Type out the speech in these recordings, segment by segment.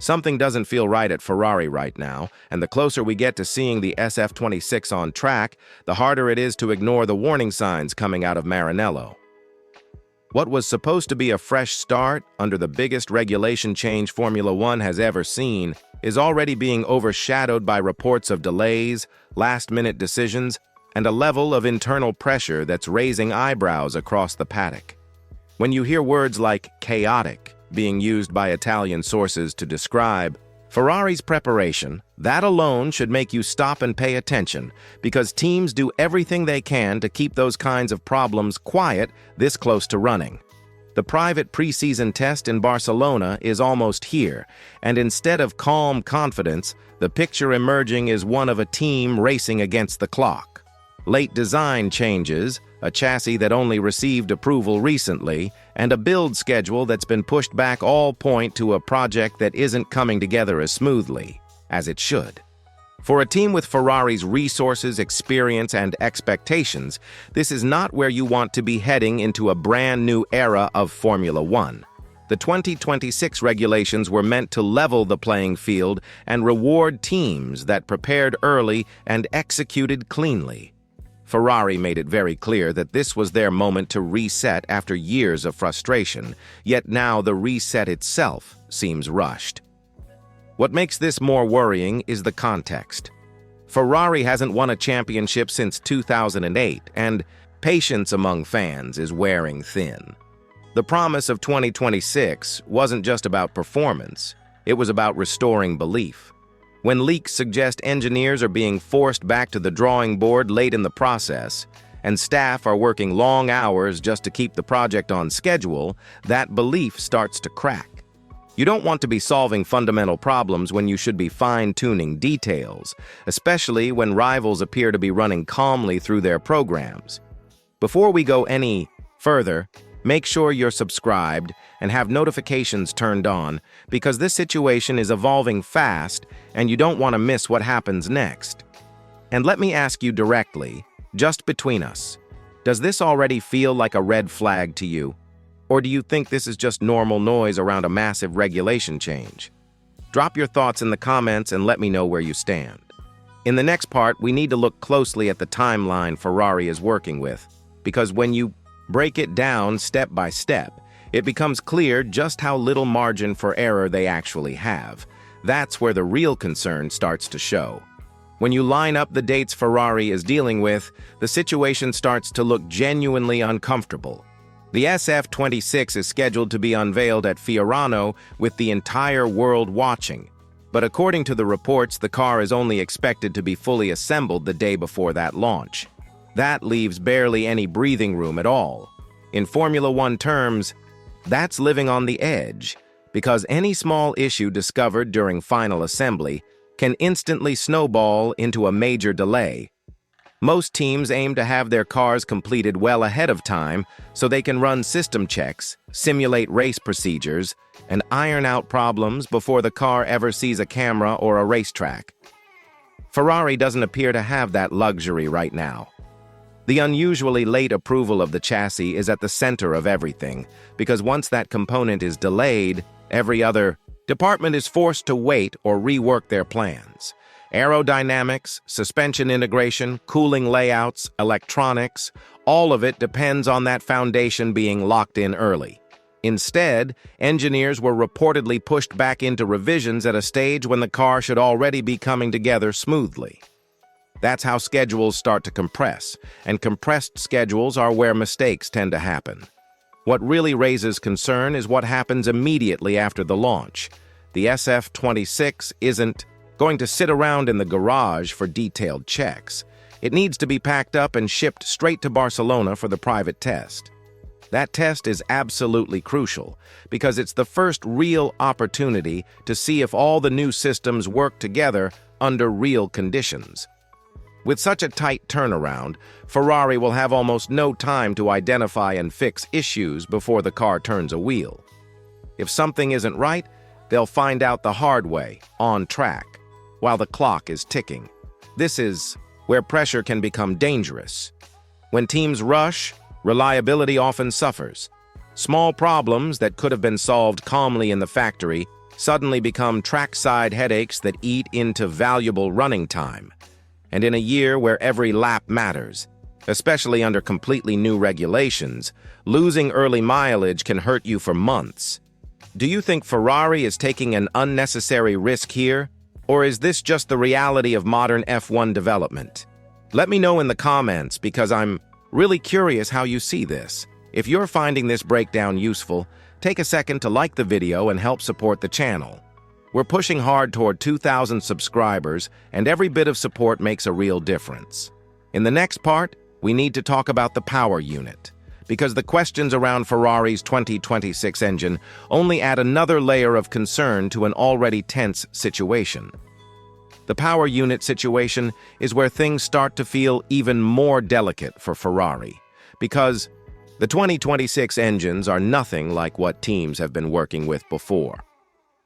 Something doesn't feel right at Ferrari right now, and the closer we get to seeing the SF26 on track, the harder it is to ignore the warning signs coming out of Maranello. What was supposed to be a fresh start under the biggest regulation change Formula One has ever seen is already being overshadowed by reports of delays, last-minute decisions, and a level of internal pressure that's raising eyebrows across the paddock. When you hear words like chaotic being used by Italian sources to describe Ferrari's preparation, that alone should make you stop and pay attention, because teams do everything they can to keep those kinds of problems quiet this close to running. The private preseason test in Barcelona is almost here, and instead of calm confidence, the picture emerging is one of a team racing against the clock. Late design changes, a chassis that only received approval recently, and a build schedule that's been pushed back all point to a project that isn't coming together as smoothly as it should. For a team with Ferrari's resources, experience, and expectations, this is not where you want to be heading into a brand new era of Formula One. The 2026 regulations were meant to level the playing field and reward teams that prepared early and executed cleanly. Ferrari made it very clear that this was their moment to reset after years of frustration, yet now the reset itself seems rushed. What makes this more worrying is the context. Ferrari hasn't won a championship since 2008, and patience among fans is wearing thin. The promise of 2026 wasn't just about performance, it was about restoring belief. When leaks suggest engineers are being forced back to the drawing board late in the process, and staff are working long hours just to keep the project on schedule, that belief starts to crack. You don't want to be solving fundamental problems when you should be fine-tuning details, especially when rivals appear to be running calmly through their programs. Before we go any further, make sure you're subscribed and have notifications turned on, because this situation is evolving fast and you don't want to miss what happens next. And let me ask you directly, just between us, does this already feel like a red flag to you? Or do you think this is just normal noise around a massive regulation change? Drop your thoughts in the comments and let me know where you stand. In the next part, we need to look closely at the timeline Ferrari is working with, because when you break it down step by step, it becomes clear just how little margin for error they actually have. That's where the real concern starts to show. When you line up the dates Ferrari is dealing with, the situation starts to look genuinely uncomfortable. The SF26 is scheduled to be unveiled at Fiorano with the entire world watching. But according to the reports, the car is only expected to be fully assembled the day before that launch. That leaves barely any breathing room at all. In Formula One terms, that's living on the edge, because any small issue discovered during final assembly can instantly snowball into a major delay. Most teams aim to have their cars completed well ahead of time so they can run system checks, simulate race procedures, and iron out problems before the car ever sees a camera or a racetrack. Ferrari doesn't appear to have that luxury right now. The unusually late approval of the chassis is at the center of everything, because once that component is delayed, every other department is forced to wait or rework their plans. Aerodynamics, suspension integration, cooling layouts, electronics, all of it depends on that foundation being locked in early. Instead, engineers were reportedly pushed back into revisions at a stage when the car should already be coming together smoothly. That's how schedules start to compress, and compressed schedules are where mistakes tend to happen. What really raises concern is what happens immediately after the launch. The SF26 isn't going to sit around in the garage for detailed checks. It needs to be packed up and shipped straight to Barcelona for the private test. That test is absolutely crucial, because it's the first real opportunity to see if all the new systems work together under real conditions. With such a tight turnaround, Ferrari will have almost no time to identify and fix issues before the car turns a wheel. If something isn't right, they'll find out the hard way, on track, while the clock is ticking. This is where pressure can become dangerous. When teams rush, reliability often suffers. Small problems that could have been solved calmly in the factory suddenly become trackside headaches that eat into valuable running time. And in a year where every lap matters, especially under completely new regulations, losing early mileage can hurt you for months. Do you think Ferrari is taking an unnecessary risk here? Or is this just the reality of modern F1 development? Let me know in the comments because I'm really curious how you see this. If you're finding this breakdown useful, take a second to like the video and help support the channel. We're pushing hard toward 2,000 subscribers, and every bit of support makes a real difference. In the next part, we need to talk about the power unit, because the questions around Ferrari's 2026 engine only add another layer of concern to an already tense situation. The power unit situation is where things start to feel even more delicate for Ferrari, because the 2026 engines are nothing like what teams have been working with before.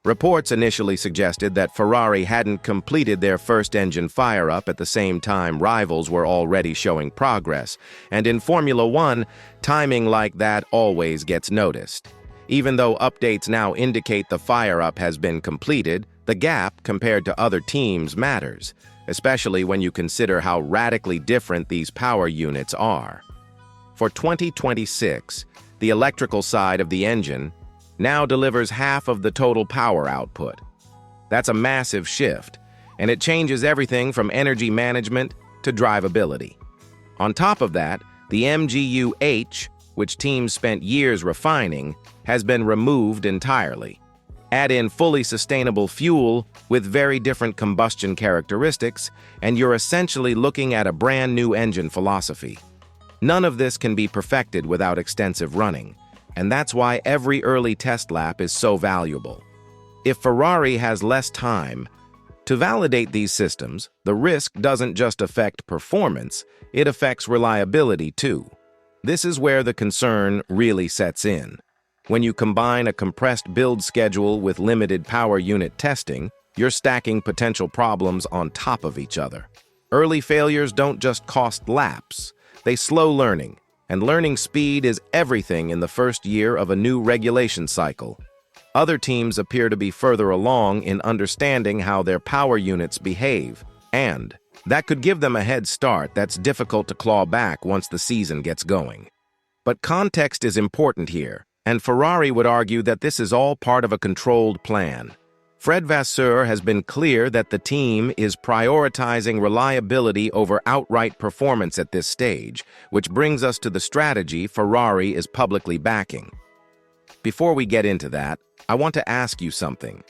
Reports initially suggested that Ferrari hadn't completed their first engine fire-up at the same time rivals were already showing progress, and in Formula One, timing like that always gets noticed. Even though updates now indicate the fire-up has been completed, the gap compared to other teams matters, especially when you consider how radically different these power units are. For 2026, the electrical side of the engine now delivers half of the total power output. That's a massive shift, and it changes everything from energy management to drivability. On top of that, the MGU-H, which teams spent years refining, has been removed entirely. Add in fully sustainable fuel with very different combustion characteristics, and you're essentially looking at a brand new engine philosophy. None of this can be perfected without extensive running, and that's why every early test lap is so valuable. If Ferrari has less time to validate these systems, the risk doesn't just affect performance, it affects reliability too. This is where the concern really sets in. When you combine a compressed build schedule with limited power unit testing, you're stacking potential problems on top of each other. Early failures don't just cost laps, they slow learning, and learning speed is everything in the first year of a new regulation cycle. Other teams appear to be further along in understanding how their power units behave, and that could give them a head start that's difficult to claw back once the season gets going. But context is important here, and Ferrari would argue that this is all part of a controlled plan. Fred Vasseur has been clear that the team is prioritizing reliability over outright performance at this stage, which brings us to the strategy Ferrari is publicly backing. Before we get into that, I want to ask you something.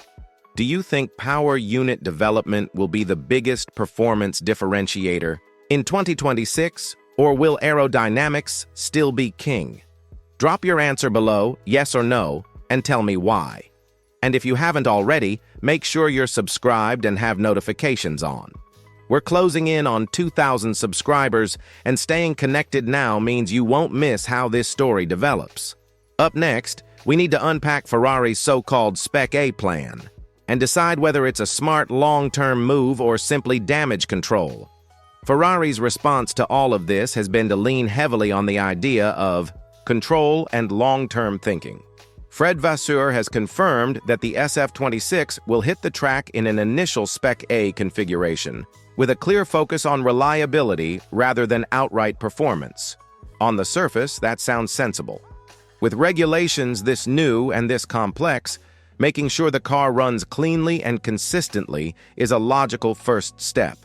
Do you think power unit development will be the biggest performance differentiator in 2026, or will aerodynamics still be king? Drop your answer below, yes or no, and tell me why. And if you haven't already, make sure you're subscribed and have notifications on. We're closing in on 2,000 subscribers, and staying connected now means you won't miss how this story develops. Up next, we need to unpack Ferrari's so-called Spec A plan and decide whether it's a smart long-term move or simply damage control. Ferrari's response to all of this has been to lean heavily on the idea of control and long-term thinking. Fred Vasseur has confirmed that the SF26 will hit the track in an initial Spec A configuration, with a clear focus on reliability rather than outright performance. On the surface, that sounds sensible. With regulations this new and this complex, making sure the car runs cleanly and consistently is a logical first step.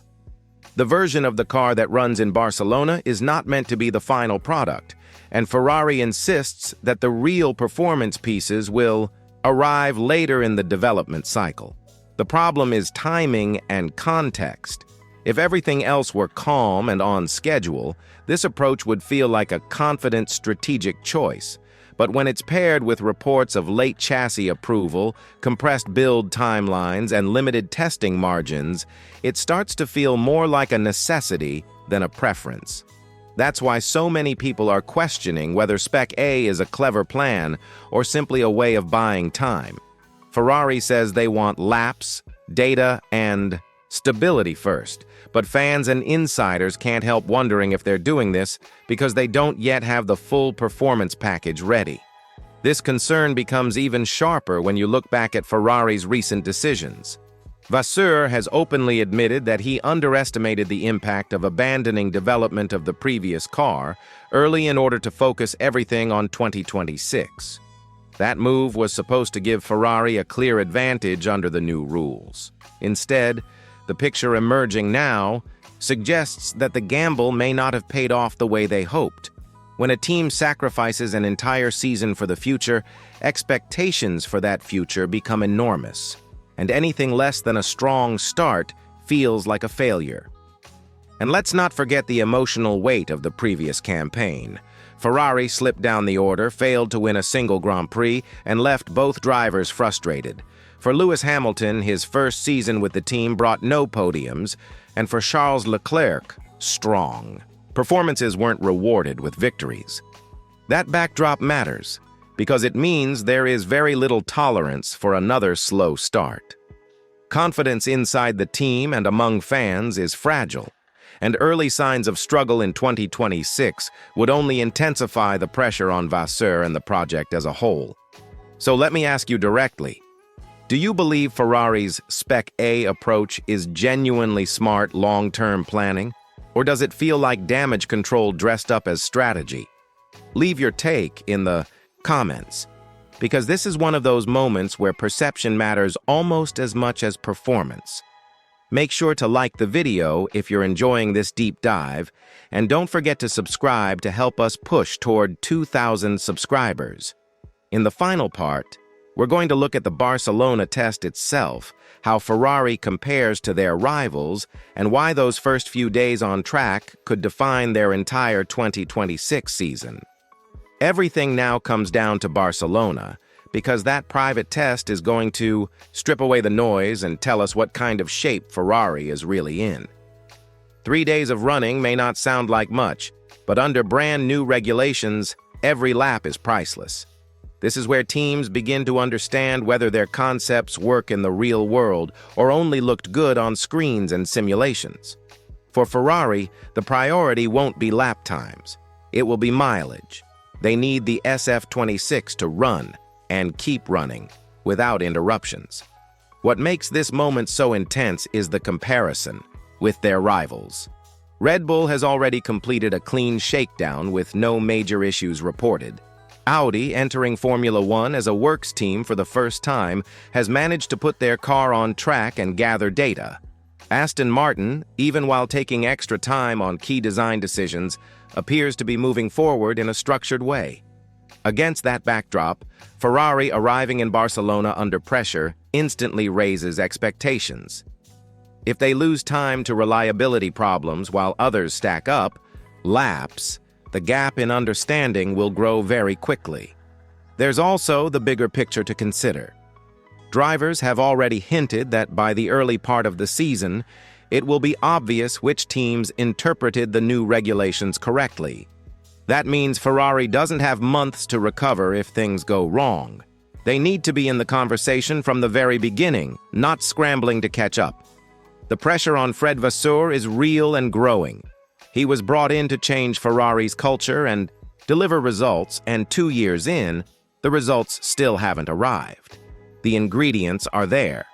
The version of the car that runs in Barcelona is not meant to be the final product, and Ferrari insists that the real performance pieces will arrive later in the development cycle. The problem is timing and context. If everything else were calm and on schedule, this approach would feel like a confident strategic choice. But when it's paired with reports of late chassis approval, compressed build timelines, and limited testing margins, it starts to feel more like a necessity than a preference. That's why so many people are questioning whether Spec A is a clever plan or simply a way of buying time. Ferrari says they want laps, data, and stability first, but fans and insiders can't help wondering if they're doing this because they don't yet have the full performance package ready. This concern becomes even sharper when you look back at Ferrari's recent decisions. Vasseur has openly admitted that he underestimated the impact of abandoning development of the previous car early in order to focus everything on 2026. That move was supposed to give Ferrari a clear advantage under the new rules. Instead, the picture emerging now suggests that the gamble may not have paid off the way they hoped. When a team sacrifices an entire season for the future, expectations for that future become enormous, and anything less than a strong start feels like a failure. And let's not forget the emotional weight of the previous campaign. Ferrari slipped down the order, failed to win a single Grand Prix, and left both drivers frustrated. For Lewis Hamilton, his first season with the team brought no podiums, and for Charles Leclerc, strong. Performances weren't rewarded with victories. That backdrop matters, because it means there is very little tolerance for another slow start. Confidence inside the team and among fans is fragile, and early signs of struggle in 2026 would only intensify the pressure on Vasseur and the project as a whole. So let me ask you directly, do you believe Ferrari's Spec A approach is genuinely smart long-term planning, or does it feel like damage control dressed up as strategy? Leave your take in the comments, because this is one of those moments where perception matters almost as much as performance. Make sure to like the video if you're enjoying this deep dive, and don't forget to subscribe to help us push toward 2,000 subscribers. In the final part, we're going to look at the Barcelona test itself, how Ferrari compares to their rivals, and why those first few days on track could define their entire 2026 season. Everything now comes down to Barcelona, because that private test is going to strip away the noise and tell us what kind of shape Ferrari is really in. 3 days of running may not sound like much, but under brand new regulations, every lap is priceless. This is where teams begin to understand whether their concepts work in the real world or only looked good on screens and simulations. For Ferrari, the priority won't be lap times. It will be mileage. They need the SF26 to run and keep running without interruptions. What makes this moment so intense is the comparison with their rivals. Red Bull has already completed a clean shakedown with no major issues reported. Audi, entering Formula One as a works team for the first time, has managed to put their car on track and gather data. Aston Martin, even while taking extra time on key design decisions, appears to be moving forward in a structured way. Against that backdrop, Ferrari arriving in Barcelona under pressure instantly raises expectations. If they lose time to reliability problems while others stack up, laps, the gap in understanding will grow very quickly. There's also the bigger picture to consider. Drivers have already hinted that by the early part of the season, it will be obvious which teams interpreted the new regulations correctly. That means Ferrari doesn't have months to recover if things go wrong. They need to be in the conversation from the very beginning, not scrambling to catch up. The pressure on Fred Vasseur is real and growing. He was brought in to change Ferrari's culture and deliver results, and 2 years in, the results still haven't arrived. The ingredients are there.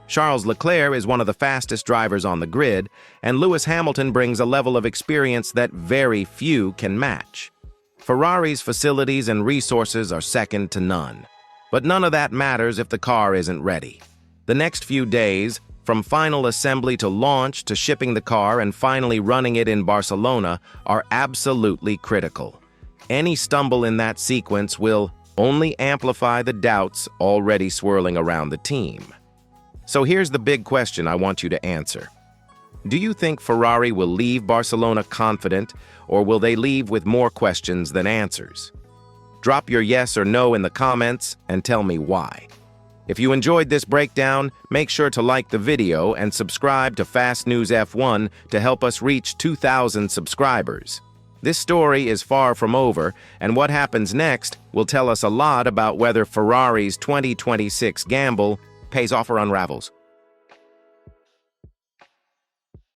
Charles Leclerc is one of the fastest drivers on the grid, and Lewis Hamilton brings a level of experience that very few can match. Ferrari's facilities and resources are second to none. But none of that matters if the car isn't ready. The next few days, from final assembly to launch to shipping the car and finally running it in Barcelona, are absolutely critical. Any stumble in that sequence will only amplify the doubts already swirling around the team. So here's the big question I want you to answer. Do you think Ferrari will leave Barcelona confident, or will they leave with more questions than answers? Drop your yes or no in the comments and tell me why. If you enjoyed this breakdown, make sure to like the video and subscribe to Fast News F1 to help us reach 2,000 subscribers. This story is far from over, and what happens next will tell us a lot about whether Ferrari's 2026 gamble pays off or unravels.